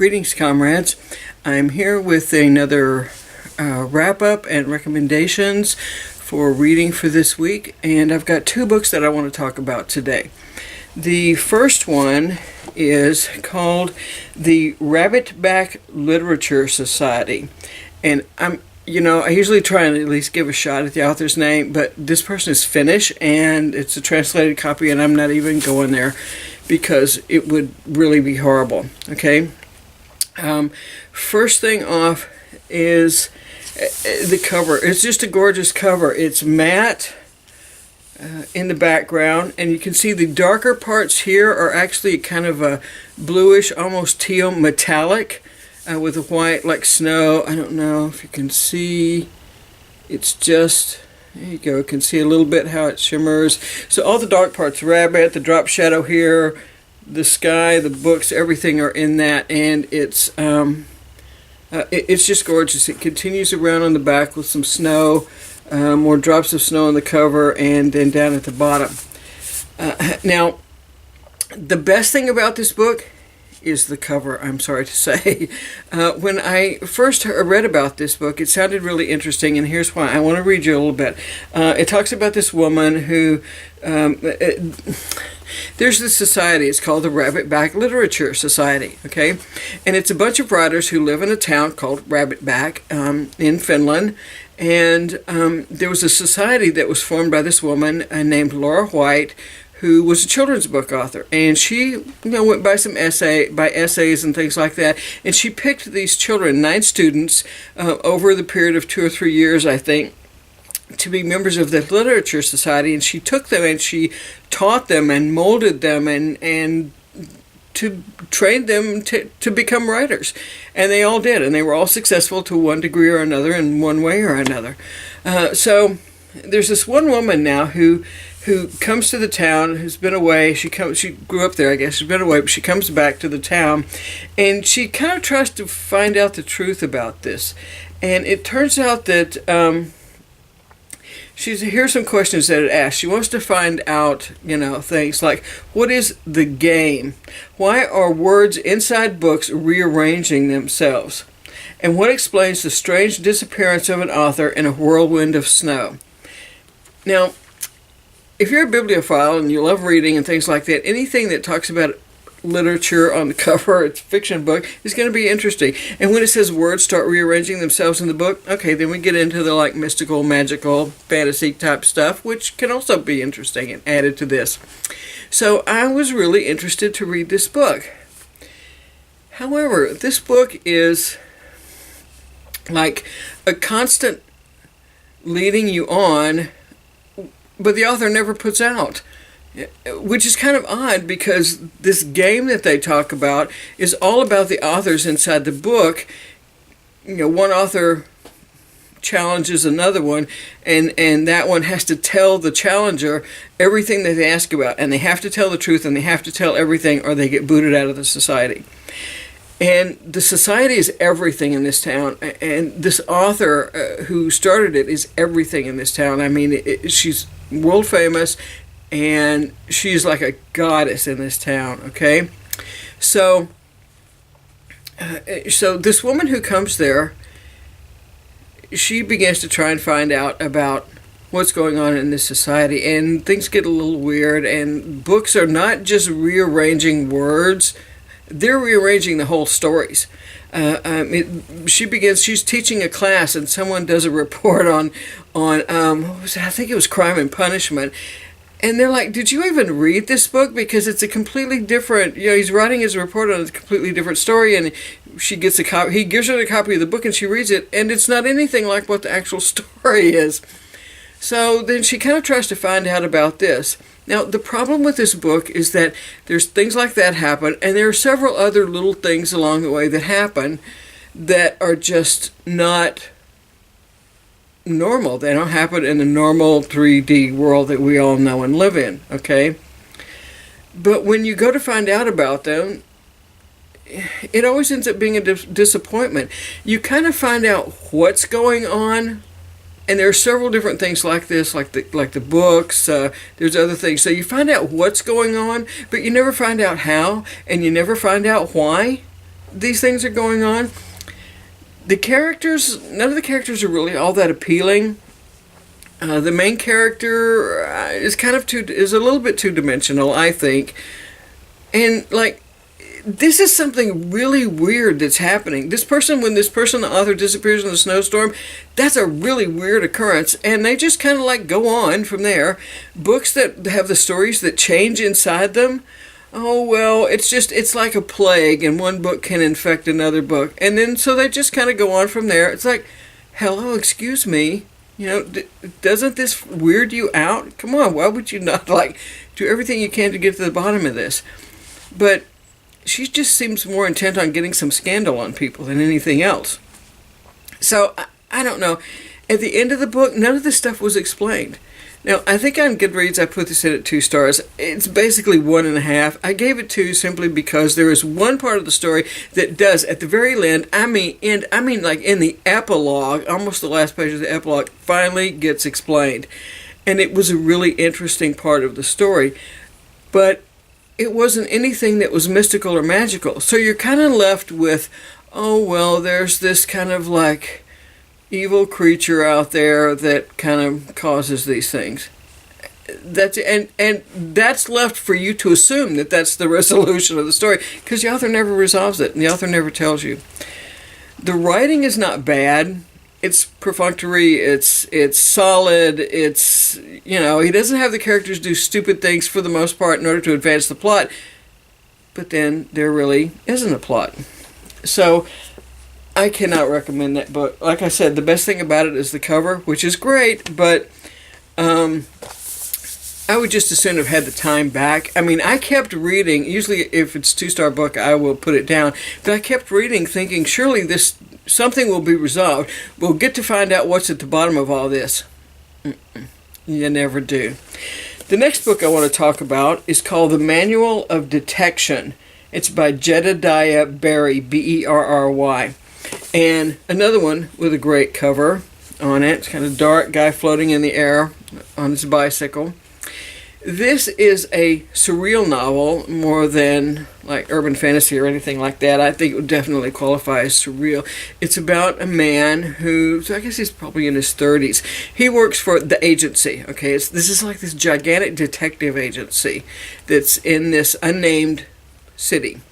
Greetings, comrades. I'm here with another wrap-up and recommendations for reading for this week, and I've got two books that I want to talk about today. The first one is called the Rabbit-Back Literature Society, and I usually try and at least give a shot at the author's name, but this person is Finnish, and it's a translated copy, and I'm not even going there because it would really be horrible, okay? First thing off is the cover. It's just a gorgeous cover. It's matte in the background, and you can see the darker parts here are actually kind of a bluish, almost teal metallic with a white like snow. I don't know if you can see. It's just, there you go. You can see a little bit how it shimmers. So all the dark parts, rabbit, the drop shadow here, the sky, the books, everything are in that, and it's just gorgeous. It continues around on the back with some snow, more drops of snow on the cover, and then down at the bottom. Now, the best thing about this book is the cover, I'm sorry to say. When I first read about this book, it sounded really interesting, and here's why. I want to read you a little bit. It talks about this woman who... there's this society. It's called the Rabbit-Back Literature Society, okay? And it's a bunch of writers who live in a town called Rabbit-Back in Finland. And there was a society that was formed by this woman named Laura White, who was a children's book author. And she went by some essays and things like that. And she picked these children, 9 students, over the period of 2 or 3 years, I think, to be members of the Literature Society, and she took them and she taught them and molded them and to train them to become writers. And they all did, and they were all successful to one degree or another in one way or another. So there's this one woman now who comes to the town, who's been away. She grew up there, I guess. She's been away, but she comes back to the town, and she kind of tries to find out the truth about this. And it turns out that here's some questions that it asks. She wants to find out, things like, what is the game? Why are words inside books rearranging themselves? And what explains the strange disappearance of an author in a whirlwind of snow? Now, if you're a bibliophile and you love reading and things like that, anything that talks about literature on the cover, it's a fiction book, is going to be interesting. And when it says words start rearranging themselves in the book, okay, then we get into the mystical, magical, fantasy type stuff, which can also be interesting and added to this. So I was really interested to read this book. However, this book is like a constant leading you on, but the author never puts out. Which is kind of odd, because this game that they talk about is all about the authors inside the book. One author challenges another one, and that one has to tell the challenger everything that they ask about, and they have to tell the truth, and they have to tell everything, or they get booted out of the society. And the society is everything in this town, and this author who started it is everything in this town. I mean, she's world famous, and she's like a goddess in this town, okay? So this woman who comes there, she begins to try and find out about what's going on in this society, and things get a little weird, and books are not just rearranging words, they're rearranging the whole stories. She's teaching a class, and someone does a report on what was it? I think it was Crime and Punishment. And they're like, did you even read this book? Because it's a completely different, he's writing his report on a completely different story, and she gets a copy, he gives her a copy of the book, and she reads it, and it's not anything like what the actual story is. So then she kind of tries to find out about this. Now, the problem with this book is that there's things like that happen, and there are several other little things along the way that happen that are just not normal. They don't happen in the normal 3D world that we all know and live in, okay? But when you go to find out about them, it always ends up being a disappointment. You kind of find out what's going on, and there are several different things like this, like the books. There's other things. So you find out what's going on, but you never find out how, and you never find out why. these things are going on. The characters, none of the characters are really all that appealing. The main character is a little bit two-dimensional, I think. And, like, this is something really weird that's happening. When this person, the author, disappears in a snowstorm, that's a really weird occurrence. And they just kind of, like, go on from there. Books that have the stories that change inside them, oh, well, it's like a plague, and one book can infect another book. And then, so they just kind of go on from there. It's like, hello, excuse me. You know, doesn't this weird you out? Come on, why would you not, like, do everything you can to get to the bottom of this? But she just seems more intent on getting some scandal on people than anything else. So, I don't know. At the end of the book, none of this stuff was explained. Now, I think on Goodreads I put this in at 2 stars. It's basically 1.5. I gave it 2 simply because there is one part of the story that does, at the very end, I mean like in the epilogue, almost the last page of the epilogue, finally gets explained. And it was a really interesting part of the story. But it wasn't anything that was mystical or magical. So you're kind of left with, oh, well, there's this kind of like evil creature out there that kind of causes these things. And that's left for you to assume that that's the resolution of the story, because the author never resolves it, and the author never tells you. The writing is not bad. It's perfunctory. It's solid. It's, you know, he doesn't have the characters do stupid things for the most part in order to advance the plot. But then there really isn't a plot. So I cannot recommend that book. Like I said, the best thing about it is the cover, which is great, but I would just as soon have had the time back. I mean, I kept reading. Usually if it's a 2-star book, I will put it down. But I kept reading thinking, surely something will be resolved. We'll get to find out what's at the bottom of all this. You never do. The next book I want to talk about is called The Manual of Detection. It's by Jedediah Berry, Berry. And another one with a great cover on it. It's kind of dark, guy floating in the air on his bicycle. This is a surreal novel more than like urban fantasy or anything like that. I think it would definitely qualify as surreal. It's about a man who, so I guess he's probably in his 30s. He works for the agency, okay? This is like this gigantic detective agency that's in this unnamed city.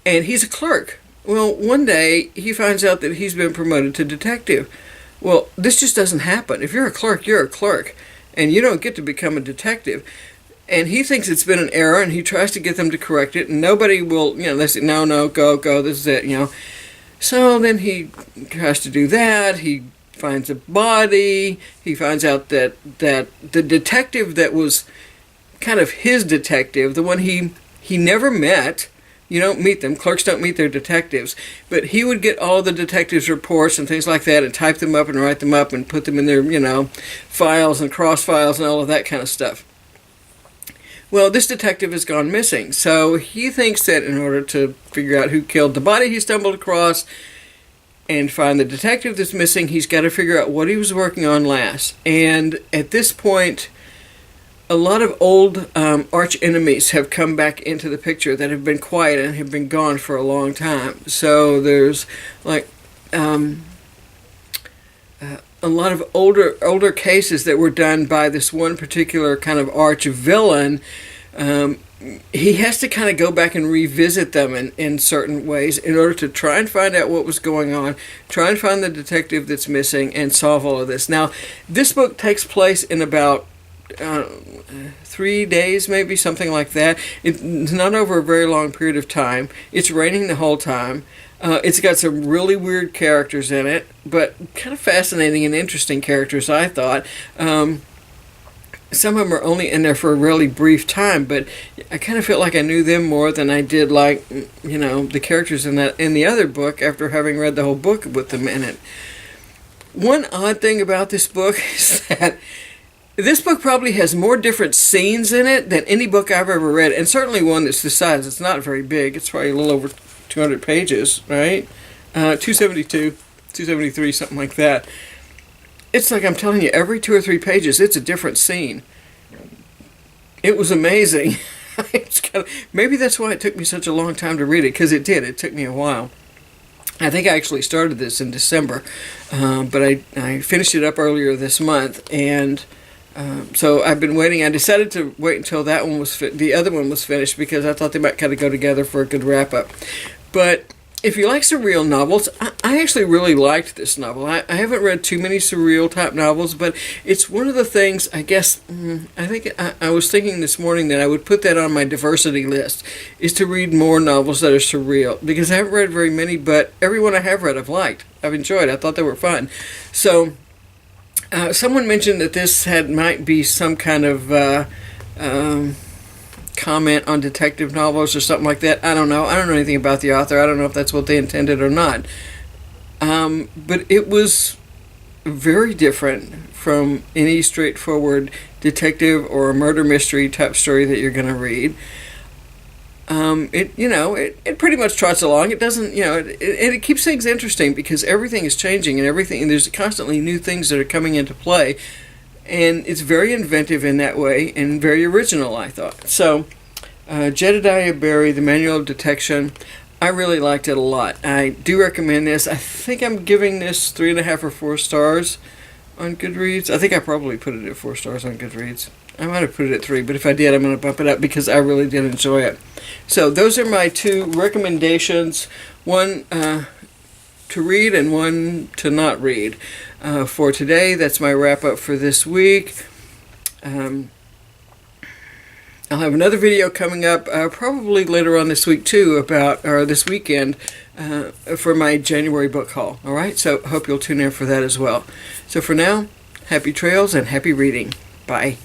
And he's a clerk. Well, one day he finds out that he's been promoted to detective. Well, this just doesn't happen. If you're a clerk, you're a clerk. And you don't get to become a detective. And he thinks it's been an error, and he tries to get them to correct it, and nobody will, they say, no, go, this is it, So then he tries to do that. He finds a body. He finds out that the detective that was kind of his detective, the one he never met. You don't meet them. Clerks don't meet their detectives. But he would get all the detectives' reports and things like that and type them up and write them up and put them in their, files and cross files and all of that kind of stuff. Well, this detective has gone missing. So he thinks that in order to figure out who killed the body he stumbled across and find the detective that's missing, he's got to figure out what he was working on last. And at this point, a lot of old arch enemies have come back into the picture that have been quiet and have been gone for a long time. So there's like a lot of older cases that were done by this one particular kind of arch villain. He has to kind of go back and revisit them in certain ways in order to try and find out what was going on, try and find the detective that's missing, and solve all of this. Now, this book takes place in about 3 days, maybe, something like that. It's not over a very long period of time. It's raining the whole time. It's got some really weird characters in it, but kind of fascinating and interesting characters, I thought. Some of them are only in there for a really brief time, but I kind of felt like I knew them more than I did, like, the characters in the other book after having read the whole book with them in it. One odd thing about this book is that this book probably has more different scenes in it than any book I've ever read, and certainly one that's this size. It's not very big. It's probably a little over 200 pages, right? 272, 273, something like that. It's like I'm telling you, every 2 or 3 pages, it's a different scene. It was amazing. It's kind Maybe that's why it took me such a long time to read it, because it did. It took me a while. I think I actually started this in December, but I finished it up earlier this month, and so I've been waiting. I decided to wait until that one was the other one was finished, because I thought they might kind of go together for a good wrap-up. But if you like surreal novels, I actually really liked this novel. I haven't read too many surreal type novels, but it's one of the things, I guess, I think I was thinking this morning that I would put that on my diversity list, is to read more novels that are surreal, because I haven't read very many, but everyone I have read I've liked. I've enjoyed. I thought they were fun. So someone mentioned that this might be some kind of comment on detective novels or something like that. I don't know. I don't know anything about the author. I don't know if that's what they intended or not. But it was very different from any straightforward detective or murder mystery type story that you're going to read. It pretty much trots along. It doesn't, it keeps things interesting, because everything is changing and there's constantly new things that are coming into play. And it's very inventive in that way, and very original, I thought. So, Jedediah Barry, The Manual of Detection, I really liked it a lot. I do recommend this. I think I'm giving this 3.5 or 4 stars on Goodreads. I think I probably put it at 4 stars on Goodreads. I might have put it at 3, but if I did, I'm going to bump it up, because I really did enjoy it. So, those are my 2 recommendations. One to read and one to not read. For today, that's my wrap-up for this week. I'll have another video coming up probably later on this week too, or this weekend, for my January book haul. Alright, so hope you'll tune in for that as well. So for now, happy trails and happy reading. Bye.